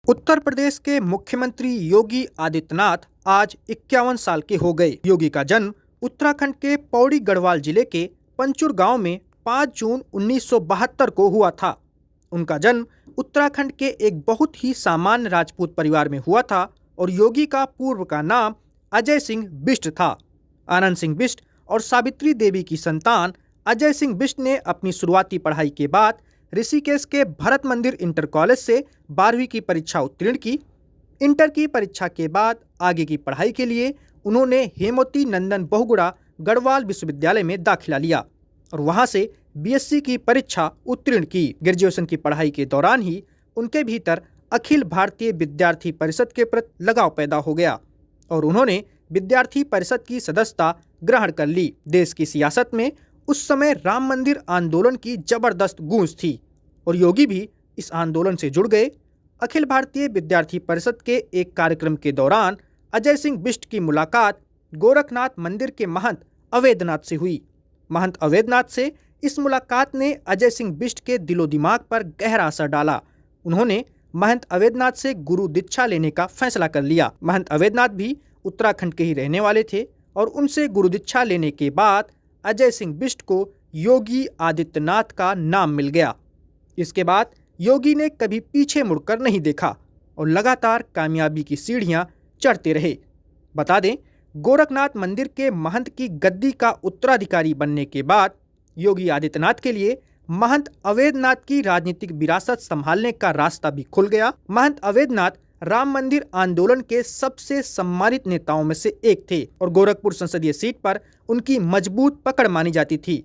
उत्तर प्रदेश के मुख्यमंत्री योगी आदित्यनाथ आज 51 साल के हो गए। योगी का जन्म उत्तराखंड के पौड़ी गढ़वाल जिले के पंचुर गांव में 5 जून 1972 को हुआ था। उनका जन्म उत्तराखंड के एक बहुत ही सामान्य राजपूत परिवार में हुआ था और योगी का पूर्व का नाम अजय सिंह बिष्ट था। आनंद सिंह बिष्ट और सावित्री देवी की संतान अजय सिंह बिष्ट ने अपनी शुरुआती पढ़ाई के बाद ऋषिकेश के भरत मंदिर इंटर कॉलेज से 12वीं की परीक्षा उत्तीर्ण की। इंटर की परीक्षा के बाद आगे की पढ़ाई के लिए उन्होंने हेमवती नंदन बहुगुणा गढ़वाल विश्वविद्यालय में दाखिला लिया और वहां से बीएससी की परीक्षा उत्तीर्ण की। ग्रेजुएशन की पढ़ाई के दौरान ही उनके भीतर अखिल भारतीय विद्यार्थी परिषद के प्रति लगाव पैदा हो गया और उन्होंने विद्यार्थी परिषद की सदस्यता ग्रहण कर ली। देश की सियासत में उस समय राम मंदिर आंदोलन की जबरदस्त गूंज थी और योगी भी इस आंदोलन से जुड़ गए। अखिल भारतीय विद्यार्थी परिषद के एक कार्यक्रम के दौरान अजय सिंह बिष्ट की मुलाकात गोरखनाथ मंदिर के महंत अवैधनाथ से हुई। महंत अवैधनाथ से इस मुलाकात ने अजय सिंह बिष्ट के दिलो दिमाग पर गहरा असर डाला। उन्होंने महंत अवैधनाथ से गुरु दीक्षा लेने का फैसला कर लिया। महंत अवैधनाथ भी उत्तराखंड के ही रहने वाले थे और उनसे गुरु दीक्षा लेने के बाद अजय सिंह बिष्ट को योगी आदित्यनाथ का नाम मिल गया। इसके बाद योगी ने कभी पीछे मुड़कर नहीं देखा और लगातार कामयाबी की सीढ़ियां चढ़ते रहे। बता दें, गोरखनाथ मंदिर के महंत की गद्दी का उत्तराधिकारी बनने के बाद योगी आदित्यनाथ के लिए महंत अवैधनाथ की राजनीतिक विरासत संभालने का रास्ता भी खुल गया। महंत अवैधनाथ राम मंदिर आंदोलन के सबसे सम्मानित नेताओं में से एक थे और गोरखपुर संसदीय सीट पर उनकी मजबूत पकड़ मानी जाती थी।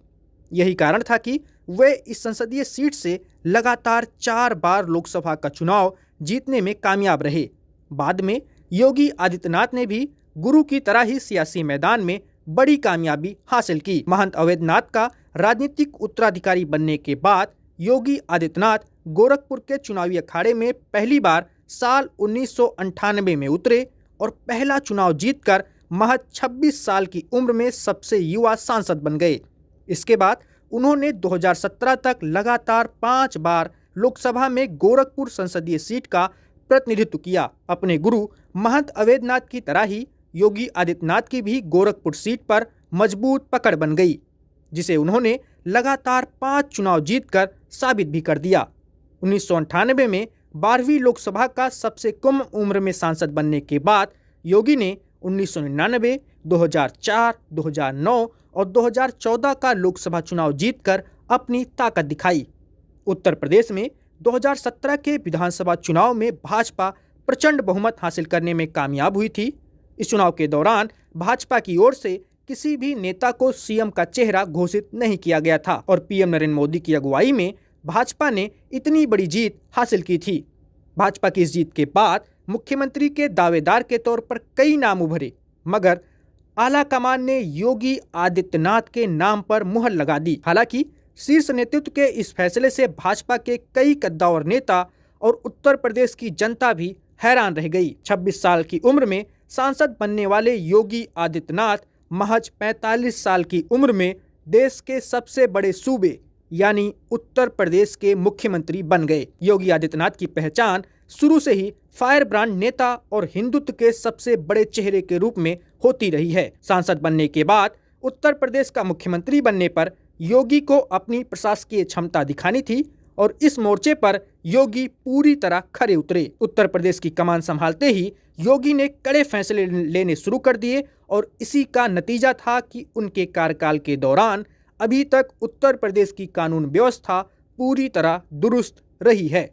यही कारण था कि वे इस संसदीय सीट से लगातार 4 बार लोकसभा का चुनाव जीतने में कामयाब रहे। बाद में योगी आदित्यनाथ ने भी गुरु की तरह ही सियासी मैदान में बड़ी कामयाबी हासिल की। महंत अवैधनाथ का राजनीतिक उत्तराधिकारी बनने के बाद योगी आदित्यनाथ गोरखपुर के चुनावी अखाड़े में पहली बार साल 1998 में उतरे और पहला चुनाव जीतकर महज 26 साल की उम्र में सबसे युवा सांसद बन गए। इसके बाद उन्होंने 2017 तक लगातार 5 बार लोकसभा में गोरखपुर संसदीय सीट का प्रतिनिधित्व किया। अपने गुरु महंत अवैधनाथ की तरह ही योगी आदित्यनाथ की भी गोरखपुर सीट पर मजबूत पकड़ बन गई, जिसे उन्होंने लगातार 5 चुनाव जीतकर साबित भी कर दिया। 1998 में 12वीं लोकसभा का सबसे कम उम्र में सांसद बनने के बाद योगी ने 1999, 2004, 2009 और 2014 का लोकसभा चुनाव जीतकर अपनी ताकत दिखाई। उत्तर प्रदेश में 2017 के विधानसभा चुनाव में भाजपा प्रचंड बहुमत हासिल करने में कामयाब हुई थी। इस चुनाव के दौरान भाजपा की ओर से किसी भी नेता को सीएम का चेहरा घोषित नहीं किया गया था और पीएम नरेंद्र मोदी की अगुवाई में भाजपा ने इतनी बड़ी जीत हासिल की थी। भाजपा की इस जीत के बाद मुख्यमंत्री के दावेदार के तौर पर कई नाम उभरे, मगर आला कमान ने योगी आदित्यनाथ के नाम पर मुहर लगा दी। हालांकि शीर्ष नेतृत्व के इस फैसले से भाजपा के कई कद्दावर नेता और उत्तर प्रदेश की जनता भी हैरान रह गई। 26 साल की उम्र में सांसद बनने वाले योगी आदित्यनाथ महज 45 साल की उम्र में देश के सबसे बड़े सूबे यानी उत्तर प्रदेश के मुख्यमंत्री बन गए। योगी आदित्यनाथ की पहचान शुरू से ही फायर ब्रांड नेता और हिंदुत्व के सबसे बड़े चेहरे के रूप में होती रही है। सांसद बनने के बाद उत्तर प्रदेश का मुख्यमंत्री बनने पर योगी को अपनी प्रशासकीय क्षमता दिखानी थी और इस मोर्चे पर योगी पूरी तरह खरे उतरे। उत्तर प्रदेश की कमान संभालते ही योगी ने कड़े फैसले लेने शुरू कर दिए और इसी का नतीजा था कि उनके कार्यकाल के दौरान अभी तक उत्तर प्रदेश की कानून व्यवस्था पूरी तरह दुरुस्त रही है।